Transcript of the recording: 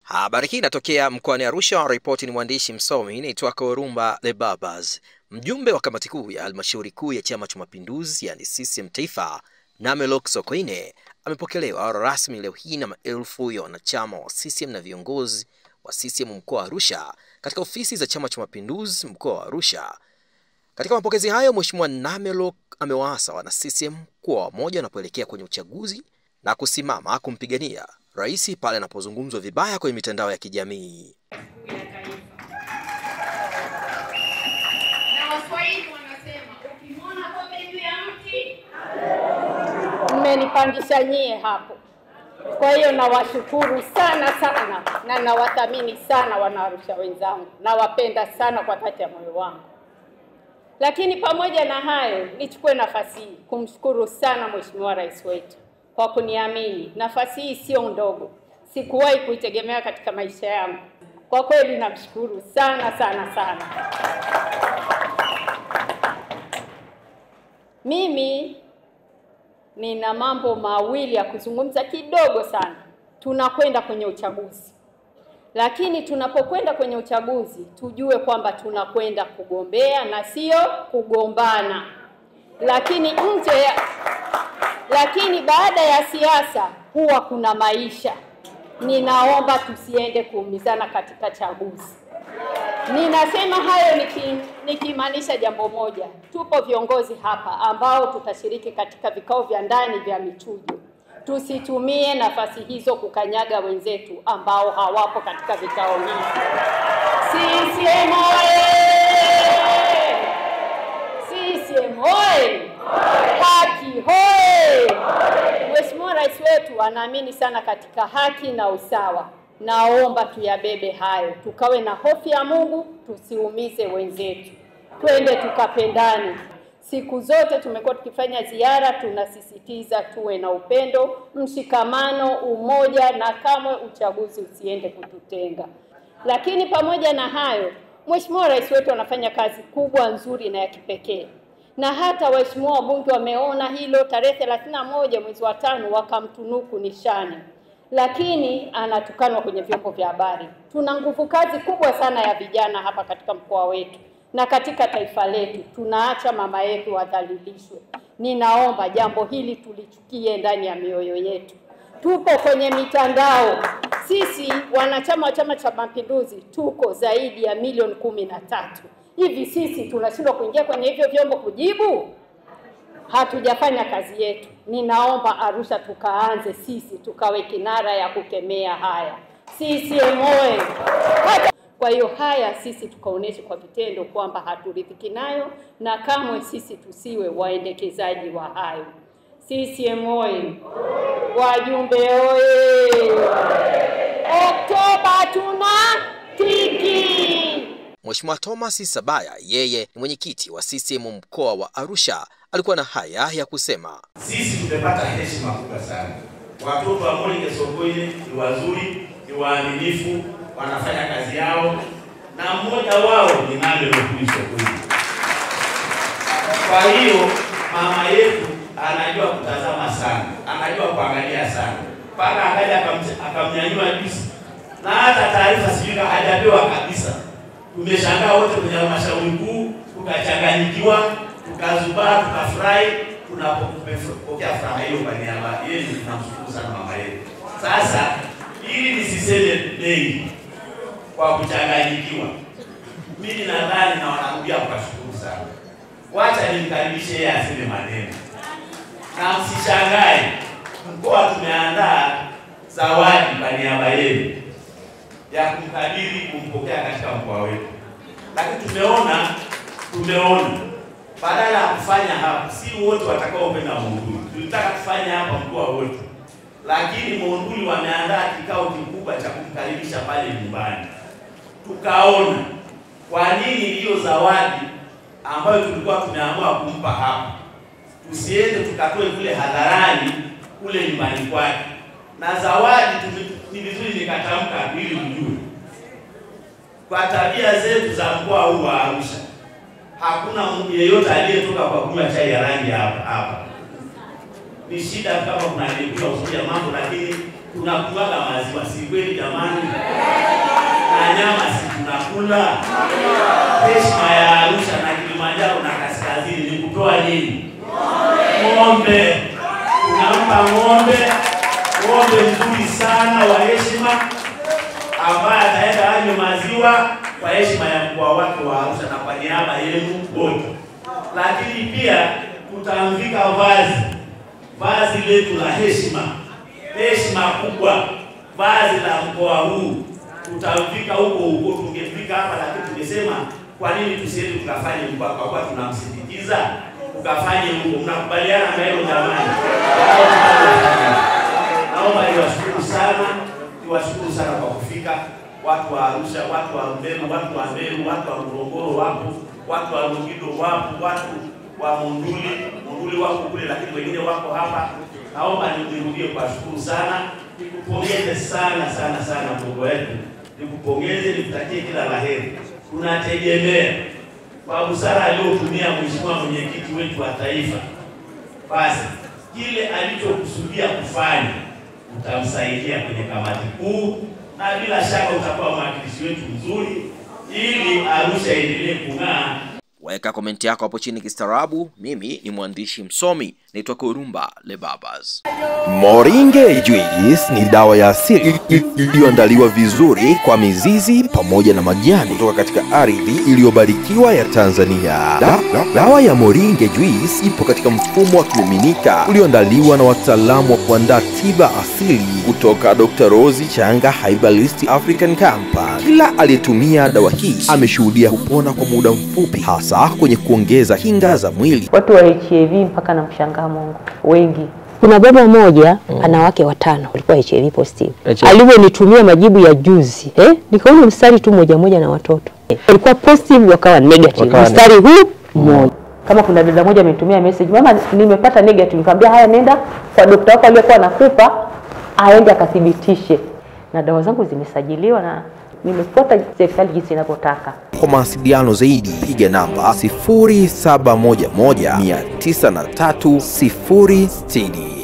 Habari hii inatokea mkoani Arusha. Ripoti ni mwandishi msomi naitwa Korumba The Babas. Mjumbe wa kamati kuu ya halmashauri kuu ya Chama cha Mapinduzi yani CCM Taifa, Namelok Sokoine, amepokelewa rasmi leo hii na maelfu ya wanachama wa CCM na viongozi wa CCM mkoa wa Arusha katika ofisi za Chama cha Mapinduzi mkoa wa Arusha. Katika mapokezi hayo, Mheshimiwa Namelok amewaasa wana CCM kuwa wamoja wanapoelekea kwenye uchaguzi na kusimama kumpigania rais pale anapozungumzwa vibaya kwenye mitandao ya kijamii. Na Waswahili wanasema ukimwona kombe juu ya mti, mmenipangisha nyie hapo. Kwa hiyo nawashukuru sana na nawathamini sana wana Arusha wenzangu. Nawapenda sana kwa dhati ya moyo wangu. Lakini pamoja na hayo, nichukue nafasi hii kumshukuru sana Mheshimiwa Rais wetu kwa kuniamini. Nafasi hii sio ndogo. Sikuwahi kuitegemea katika maisha yangu. Kwa kweli namshukuru sana. Mimi nina mambo mawili ya kuzungumza kidogo sana. Tunakwenda kwenye uchaguzi. Lakini tunapokwenda kwenye uchaguzi, tujue kwamba tunakwenda kugombea na sio kugombana. Lakini baada ya siasa huwa kuna maisha. Ninaomba tusiende kuumizana katika chaguzi. Ninasema hayo nikimaanisha jambo moja. Tupo viongozi hapa ambao tutashiriki katika vikao vya ndani vya michujo. Tusitumie nafasi hizo kukanyaga wenzetu ambao hawapo katika vikao hivi. CCM oye! CCM oye! Haki hoye! Mheshimiwa Rais wetu anaamini sana katika haki na usawa. Naomba tuyabebe hayo. Tukawe na hofu ya Mungu, tusiumize wenzetu. Twende tukapendane. Siku zote tumekuwa tukifanya ziara, tunasisitiza tuwe na upendo, mshikamano, umoja na kamwe uchaguzi usiende kututenga. Lakini pamoja na hayo, Mheshimiwa Rais wetu anafanya kazi kubwa nzuri na ya kipekee. Na hata waheshimiwa wabunge wameona hilo, tarehe 31 mwezi wa 5 wakamtunuku nishani. Lakini anatukanwa kwenye vyombo vya habari. Tuna nguvu kazi kubwa sana ya vijana hapa katika mkoa wetu na katika taifa letu. Tunaacha mama yetu wadhalilishwe. Ninaomba jambo hili tulichukie ndani ya mioyo yetu. Tupo kwenye mitandao. Sisi wanachama wa Chama cha Mapinduzi tuko zaidi ya milioni 13. Hivi sisi tunashindwa kuingia kwenye hivyo vyombo kujibu? Hatujafanya kazi yetu. Ninaomba Arusha tukaanze sisi tukawe kinara ya kukemea haya. CCM oye! Kwa hiyo haya sisi tukaoneshe kwa vitendo kwamba haturidhiki nayo na kamwe sisi tusiwe waendekezaji wa hayo. CCM oye! Wajumbe oye! Oktoba tunatiki! Mheshimiwa Thomas Sabaya, yeye ni mwenyekiti wa CCM mkoa wa Arusha, alikuwa na haya ya kusema. Sisi tumepata heshima kubwa sana. Watoto wa Namelok Sokoine ni wazuri, ni waaminifu, wanafanya kazi yao na mmoja wao ni Namelok Sokoine. Kwa hiyo mama yetu anajua kutazama sana, anajua kuangalia sana. Paka akaja akamnyanyua juzi. Na hata taarifa sijui hajapewa kabisa. Tumeshangaa wote kwenye halmashauri kuu, tukachanganyikiwa, tukazubaa, tukafurahi, tunapokea furaha hiyo kwa niaba yenu. Tunamshukuru sana mama yetu. Sasa ili nisiseme mengi kwa kuchanganyikiwa, mimi nadhani na wanarudia kuwashukuru sana. Wacha nimkaribishe yeye aseme maneno. Na msishangae, mkoa tumeandaa zawadi kwa niaba yenu ya kumkabidhi kumpokea katika mkoa wetu. Lakini tumeona badala ya kufanya hapa, si wote watakao kwenda Monduli. Tulitaka kufanya hapa mkoa wote. Lakini Monduli wameandaa kikao kikubwa cha kumkaribisha pale nyumbani. Tukaona kwa nini hiyo zawadi ambayo tulikuwa tumeamua kumpa hapa tusiende tukatoe kule hadharani kule nyumbani kwake. Na zawadi ni vizuri nikatamka ili mjue. Kwa tabia zetu za mkoa huu wa Arusha, hakuna mtu yeyote aliyetoka kwa kunywa chai ya rangi hapa. Ni shida kama kuna nilikuwa usikia mambo, lakini tunakuaga maziwa, si kweli jamani? Na nyama si tunakula. Heshima ya Arusha na Kilimanjaro na Kaskazini ni kutoa nini? Ng'ombe. Tunampa ng'ombe mzuri sana wa heshima ambaye ataenda anywe maziwa kwa heshima ya mkoa wake wa Arusha na kwa niaba yenu wote. Lakini pia tutamvika vazi letu la heshima kubwa, vazi la mkoa huu tutamvika huko. Tungefika hapa lakini tungesema kwa nini tusiende tukafanye mkoa kwa tunamsindikiza tukafanye huko. Mnakubaliana na hilo jamani? Naomba niwashukuru sana kwa kufika. Watu wa Arusha, watu wa Mbeya, watu wa Mbeya, watu wa Morogoro wapo, watu wa Longido wapo, watu wa Monduli wako kule, lakini wengine wako hapa. Naomba nirudie kuwashukuru sana, nikupongeze sana mdogo wetu, nikupongeze, nikutakie kila laheri. Tunategemea kwa busara aliyotumia mheshimiwa mwenyekiti wetu wa taifa, basi kile alichokusudia kufanya utamsaidia kwenye kamati kuu, na bila shaka utakuwa mwakilishi wetu mzuri ili Arusha iendelee kung'aa. Weka komenti yako hapo chini kistaarabu. Mimi ni mwandishi msomi, naitwa Korumba Lebabas. Moringe Juice ni dawa ya asili iliyoandaliwa vizuri kwa mizizi pamoja na majani kutoka katika ardhi iliyobarikiwa ya Tanzania. Dawa ya Moringe Juice ipo katika mfumo wa kimiminika ulioandaliwa na wataalamu wa kuandaa tiba asili kutoka Dr. Rose Changa Herbalist African Company. Kila aliyetumia dawa hii ameshuhudia kupona kwa muda mfupi, hasa kwenye kuongeza kinga za mwili. Watu wa HIV mpaka na mshangaa Mungu wengi. Kuna baba mmoja ana wake 5 walikuwa HIV positive. Alivyonitumia majibu ya juzi, nikaona mstari tu moja na watoto. Walikuwa positive wakawa negative. Mstari huu mmoja. Kama kuna dada moja ametumia message, mama nimepata negative, nikamwambia haya nenda kwa daktari wako aliyekuwa anakupa aende akathibitishe. Na dawa zangu zimesajiliwa na nimefuata serikali jinsi inavyotaka. Kwa mawasiliano zaidi piga namba 0711 903 060.